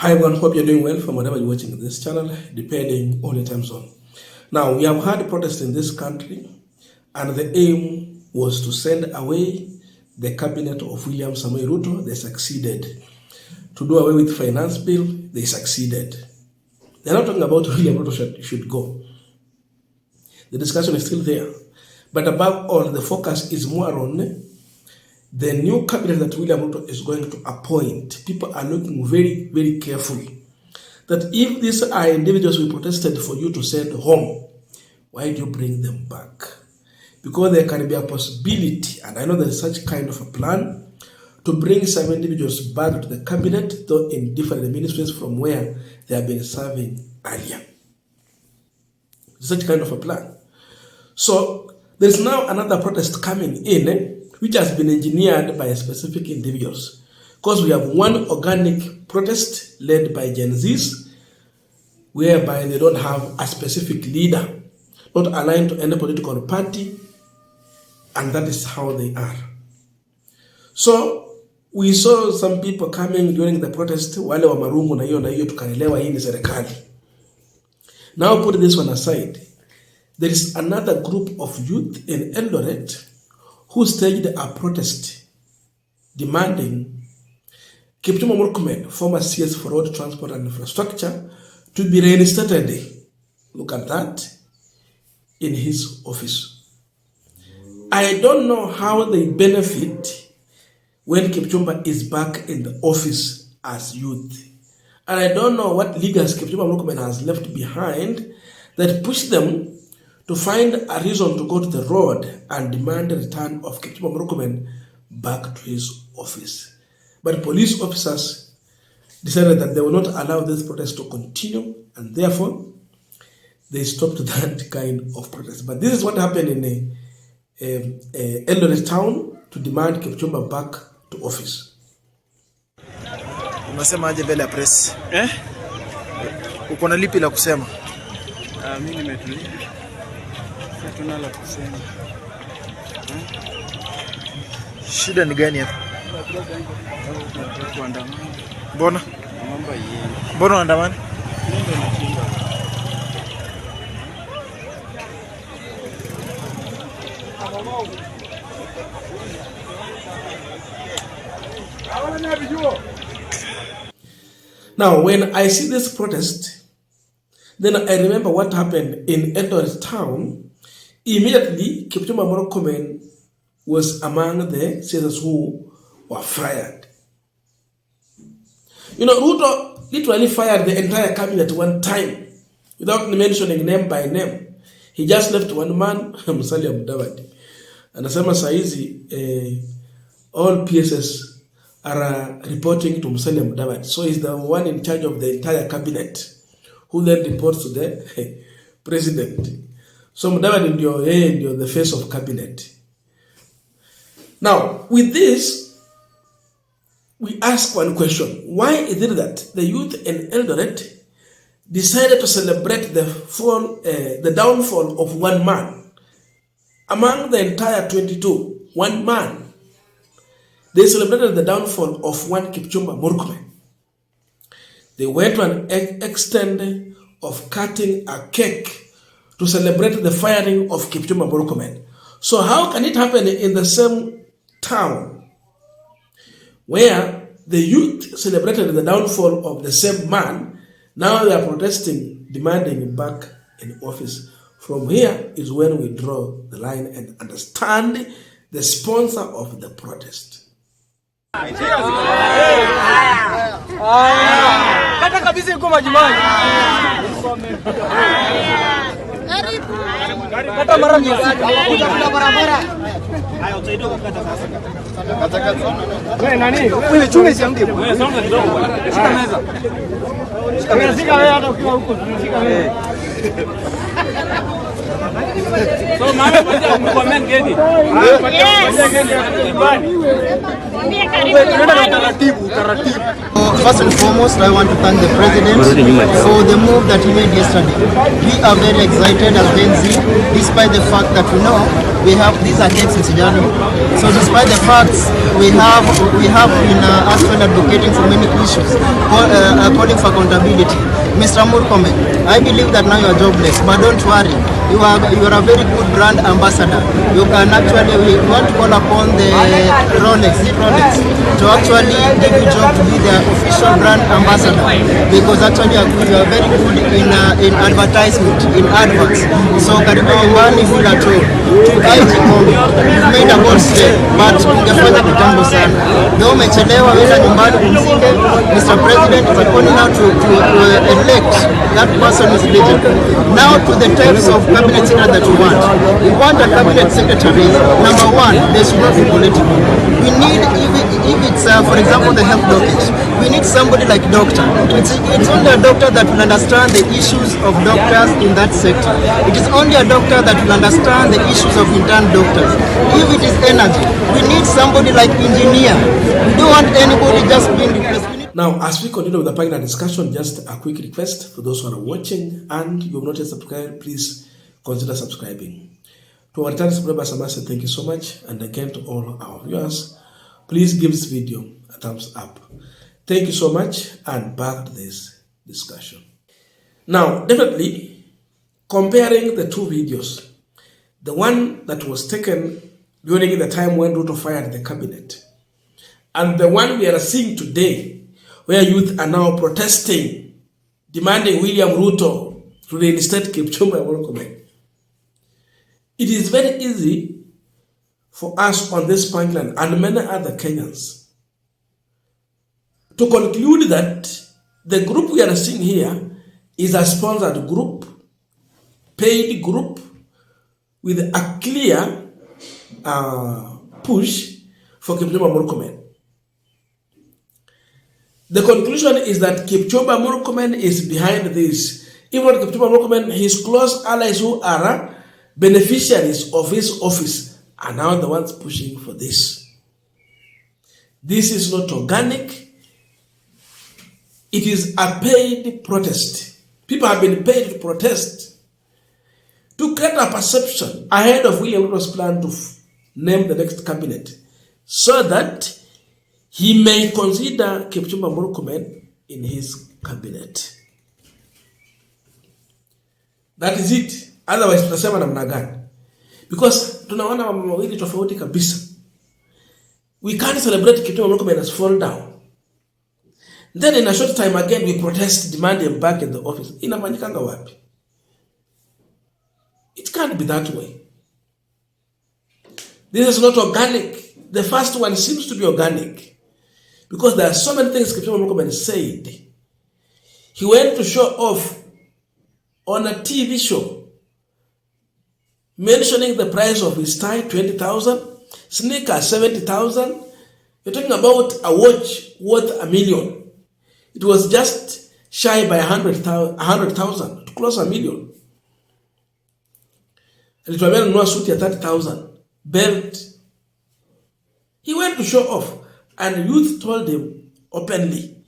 Hi everyone, hope you're doing well from whenever you're watching this channel, depending on your time zone. Now, we have had protests in this country, and the aim was to send away the cabinet of William Samoei Ruto. They succeeded. To do away with finance bill, they succeeded. They're not talking about William Ruto should go. The discussion is still there. But above all, the focus is more on the new cabinet that William Ruto is going to appoint. People are looking very, very carefully. That if these are individuals we protested for you to send home, why do you bring them back? Because there can be a possibility, and I know there's such kind of a plan, to bring some individuals back to the cabinet, though in different ministries from where they have been serving earlier. Such kind of a plan. So there's now another protest coming in, which has been engineered by specific individuals. Because we have one organic protest led by Gen Zs, whereby they don't have a specific leader, not aligned to any political party, and that is how they are. So we saw some people coming during the protest, wale wa marungu na hiyo tukaelewa hii ni serikali. Now put this one aside. There is another group of youth in Eldoret who staged a protest demanding Kipchumba Murkomen, former CS for Road Transport and Infrastructure, to be reinstated. Look at that, in his office. I don't know how they benefit when Kipchumba is back in the office as youth. And I don't know what leaders Kipchumba Murkomen has left behind that push them to find a reason to go to the road and demand the return of Kipchumba Murkomen back to his office. But police officers decided that they will not allow this protest to continue, and therefore they stopped that kind of protest. But this is what happened in Eldoret town to demand Kipchumba back to office. Unasema aje mbele ya press? Uko na lipi la kusema? Mimi nimetulia. Hatuna la kusema. Shida ni gani hapa? Mbona? Mbona unaandamana? Now, when I see this protest, then I remember what happened in Eldoret town. Immediately, Kipchumba Murkomen was among the citizens who were fired. You know, Ruto literally fired the entire cabinet one time without mentioning name by name. He just left one man, Musalia Mudavadi. Anasema saizi all PSS are reporting to Musalia Mudavadi. So he's the one in charge of the entire cabinet, who then reports to the president. So Mudavadi ndio the face of cabinet. Now, with this, we ask one question. Why is it that the youth in Eldoret decided to celebrate the downfall of one man? Among the entire 22, one man. They celebrated the downfall of one Kipchumba Murkomen. They went to an extent of cutting a cake to celebrate the firing of Kipchumba Murkomen. So how can it happen in the same town where the youth celebrated the downfall of the same man? Now they are protesting, demanding him back in office. From here is when we draw the line and understand the sponsor of the protest. Kata kabisa yuko majimani. Kata mara nyingi. Kata barabara. Haya utaidoa kata sasa. Kata. Wewe nani? Wewe chunge siange. Wewe songa kidogo bwana. Shika meza. Shika meza wewe hata ukiwa huko. Shika wewe. So mama moja Murkomen gedi. First and foremost, I want to thank the President for the move that he made yesterday. We are very excited as Gen Z, despite the fact that we know we have these are gates in Sijano. So despite the facts, we have been actually advocating for many issues, calling for accountability. Mr. Murkomen, I believe that now you are jobless, but don't worry. You are a very good brand ambassador. You can actually, we want to call upon the Rolex to actually give you job to be the official brand ambassador, because actually you are very good in advertisement, in adverts. So karibu nyumbani bila tu. You've made a bold step, but ungefanya kitambo sana. Leo umechelewa, wenda nyumbani kumzike. Mr. President is calling out to elect that person who is eligible. Now to the types of cabinet secretary that you want. We want a cabinet secretary. Number one, they should not be political. We need, if it's for example the health doctors, we need somebody like doctor. It's only a doctor that will understand the issues of doctors in that sector. It is only a doctor that will understand the issues of intern doctors. If it is energy, we need somebody like engineer. We don't want anybody just being replaced. Now, as we continue with the panel discussion, just a quick request for those who are watching and you have not yet subscribed, please consider subscribing. To our returning subscribers, I must say thank you so much. And again, to all our viewers, please give this video a thumbs up. Thank you so much, and back to this discussion. Now, definitely, comparing the two videos, the one that was taken during the time when Ruto fired the cabinet, and the one we are seeing today, where youth are now protesting, demanding William Ruto to reinstate Kipchumba Murkomen. It is very easy for us on this Punchline and many other Kenyans to conclude that the group we are seeing here is a sponsored group, paid group, with a clear push for Kipchumba Murkomen. The conclusion is that Kipchumba Murkomen is behind this. Even not Kipchumba Murkomen, his close allies who are beneficiaries of his office are now the ones pushing for this. This is not organic. It is a paid protest. People have been paid to protest to create a perception ahead of William Ruto's plan to name the next cabinet, so that he may consider Kipchumba Murkomen in his cabinet. That is it. Otherwise, tutasema namna gani? Because tunaona mambo mawili tofauti kabisa. We can't celebrate Kipchumba Murkomen has fallen down. Then in a short time again, we protest, demand him back in the office. Inafanyikanga wapi? It can't be that way. This is not organic. The first one seems to be organic, because there are so many things Kipchumba Murkomen said. He went to show off on a TV show, mentioning the price of his tie, 20,000, sneakers, 70,000. You're talking about a watch worth $1 million. It was just shy by 100,000 to close $1 million. Alituambia nunua suti ya 30,000, belt. He went to show off, and youth told him openly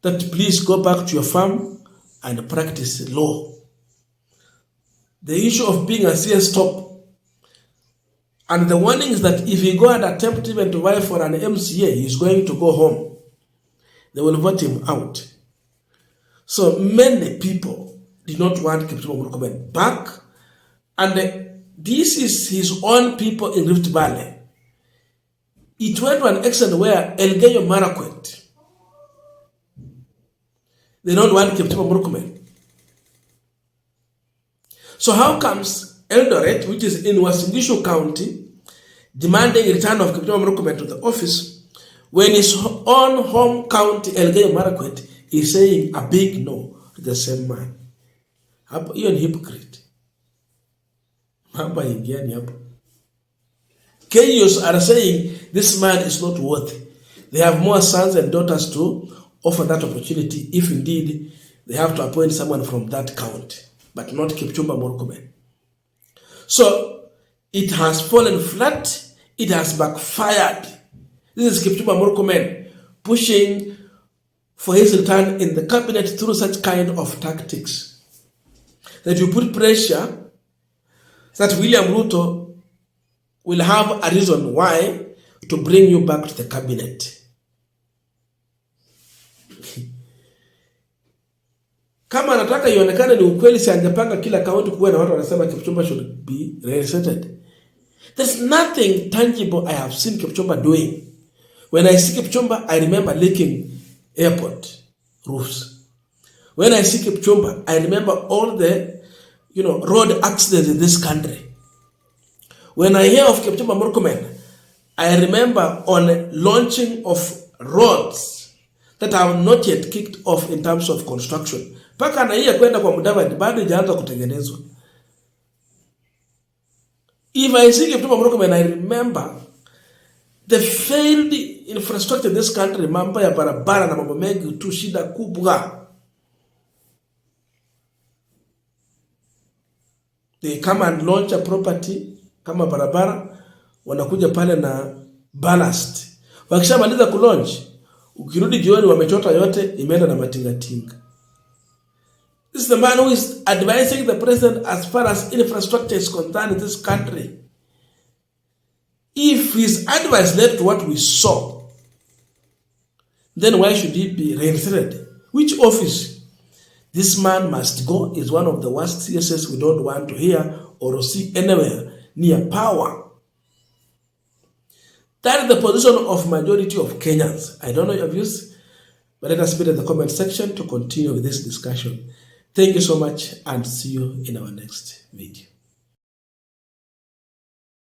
that please go back to your farm and practice law. The issue of being a CS top, and the warning is that if he go and attempt even to vie for an MCA, he's going to go home. They will vote him out. So many people did not want Kipchumba Murkomen back, and this is his own people in Rift Valley. It went to an extent where Elgeyo Marakwet, they don't want Kipchumba Murkomen. So how comes Eldoret, which is in Uasin Gishu County, demanding return of Kipchumba Murkomen to the office, when his own home county, Elgeyo Marakwet, is saying a big no to the same man? You're a hypocrite. Kenyans are saying this man is not worthy. They have more sons and daughters to offer that opportunity if indeed they have to appoint someone from that county, but not Kipchumba Murkomen. So it has fallen flat. It has backfired. This is Kipchumba Murkomen pushing for his return in the cabinet through such kind of tactics. That you put pressure that William Ruto will have a reason why to bring you back to the cabinet. Kama anataka ionekane ni ukweli, si angepanga kila kaunti kuwe na watu wanasema Kipchumba should be reinstated. There's nothing tangible I have seen Kipchumba doing. When I see Kipchumba, I remember leaking airport roofs. When I see Kipchumba, I remember all the road accidents in this country. When I hear of Kipchumba Murkomen, I remember on launching of roads that have not yet kicked off in terms of construction. Paka na hiya kwenda kwa Mudavadi bado haijaanza kutengenezwa. If I see Kipchumba Murkomen, I remember the failed infrastructure in this country, mambo ya barabara na mambo mengi tu, shida kubwa. They come and launch a property kama barabara, wanakuja pale na ballast. Wakishamaliza kulaunch, ukirudi jioni wamechota yote, imeenda na matingatinga. This is the man who is advising the president as far as infrastructure is concerned in this country. If his advice led to what we saw, then why should he be reinstated? Which office? This man must go is one of the worst CSS we don't want to hear or see anywhere near power. That is the position of majority of Kenyans. I don't know your views, but let us put in the comment section to continue with this discussion. Thank you so much and see you in our next video.